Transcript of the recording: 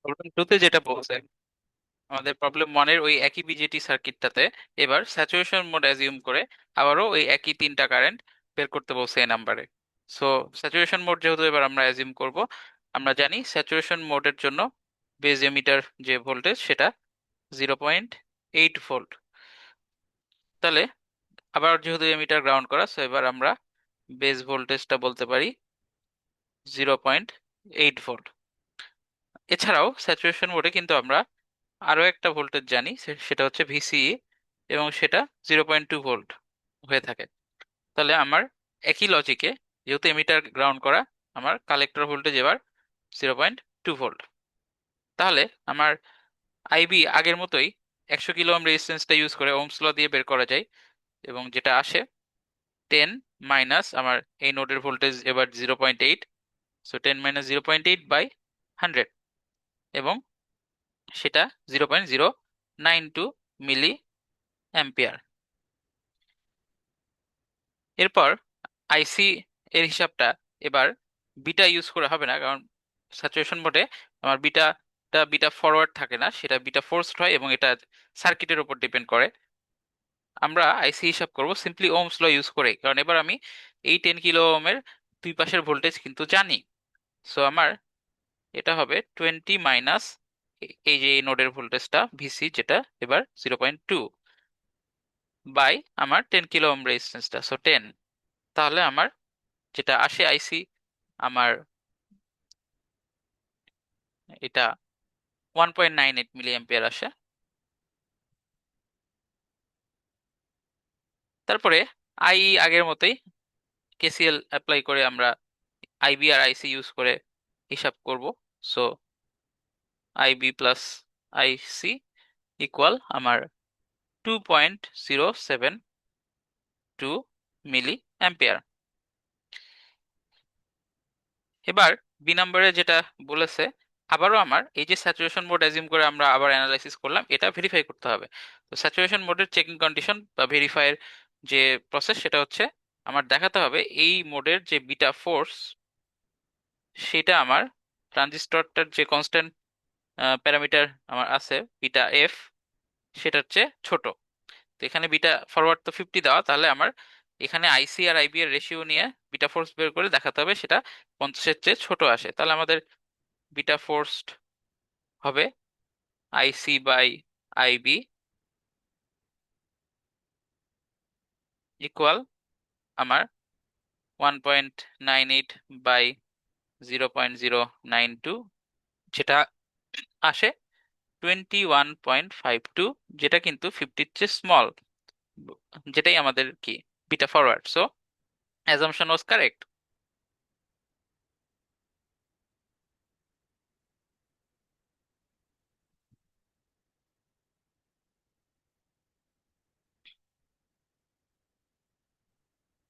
Problem 2 তে যেটা বলছে, আমাদের প্রবলেম 1 এর ওই একই বিজেটি সার্কিটটাতে এবার স্যাচুরেশন মোড অ্যাজিউম করে আবারও ওই একই 3টা কারেন্ট বের করতে বলছে এই নাম্বারে। সো স্যাচুরেশন মোড যেহেতু এবার আমরা অ্যাজিউম করব, আমরা জানি স্যাচুরেশন মোডের জন্য বেজ এমিটার যে ভোল্টেজ সেটা 0.8 ভোল্ট। তাহলে আবার যেহেতু এমিটার গ্রাউন্ড করা, সো এবার আমরা বেজ ভোল্টেজটা বলতে পারি 0.8 ভোল্ট। এছাড়াও স্যাচুরেশন মোডে কিন্তু আমরা আরো একটা ভোল্টেজ জানি, সেটা হচ্ছে ভিসিই, এবং সেটা 0.2 ভোল্ট হয়ে থাকে। তাহলে আমার একই লজিকে, যেহেতু এমিটার গ্রাউন্ড করা, আমার কালেক্টর ভোল্টেজ এবার 0.2 ভোল্ট। তাহলে আমার আইবি আগের মতোই 100 কিলো ওহম রেজিস্ট্যান্সটা ইউজ করে ওহমস ল দিয়ে বের করা যায়, এবং যেটা আসে 10 মাইনাস আমার এই নোডের ভোল্টেজ এবার 0.8, সো 10 - 0.8/100, এবং সেটা 0.092 মিলি অ্যাম্পিয়ার। এরপর আইসি এর হিসাবটা এবার বিটা ইউজ করে হবে না, কারণ স্যাচুরেশন মোডে আমার বিটা ফরওয়ার্ড থাকে না, সেটা বিটা ফোর্সড হয়, এবং এটা সার্কিটের উপর ডিপেন্ড করে। আমরা আইসি হিসাব করব সিম্পলি ওহমস ল ইউজ করে, কারণ এবার আমি এই 10 কিলো ওহমের দুই পাশের ভোল্টেজ কিন্তু জানি। সো আমার এটা হবে 20 মাইনাস এই যে এই নোডের ভোল্টেজটা ভিসি, যেটা এবার 0.2, বাই আমার 10 কিলো ওহম রেজিস্ট্যান্সটা, সো 10। তাহলে আমার যেটা আসে আইসি, আমার এটা 1.98 মিলি অ্যাম্পিয়ার আসে। তারপরে আই আগের মতোই কেসিএল অ্যাপ্লাই করে আমরা আইবি আর আইসি ইউজ করে হিসাব করব। So IB plus IC equal আমার 2.072 মিলি অ্যাম্পিয়ার। এবার বি নম্বরে যেটা বলেছে, আবারও আমার এই যে স্যাচুরেশন মোড অ্যাজিউম করে আমরা আবার অ্যানালাইসিস করলাম, এটা ভেরিফাই করতে হবে। তো স্যাচুরেশন মোডের চেকিং কন্ডিশন বা ভেরিফাইয়ের যে প্রসেস, সেটা হচ্ছে আমার দেখাতে হবে এই মোডের যে বিটা ফোর্স, সেটা আমার ট্রানজিস্টরটার যে কনস্ট্যান্ট প্যারামিটার আমার আছে বিটা এফ, সেটার চেয়ে ছোট। তো এখানে বিটা ফরওয়ার্ড তো 50 দেওয়া, তাহলে আমার এখানে আইসি আর আইবি এর রেশিও নিয়ে বিটা ফোর্স বের করে দেখাতে হবে সেটা 50-এর চেয়ে ছোট আসে। তাহলে আমাদের বিটা ফোর্সড হবে আইসি বাই আইবি ইকুয়াল আমার 1.98/0.092, যেটা আসে 21.52, যেটা কিন্তু 50-র চেয়ে স্মল, যেটাই আমাদের কি বিটা ফরওয়ার্ড। সো অ্যাজাম্পশন ওয়াজ কারেক্ট।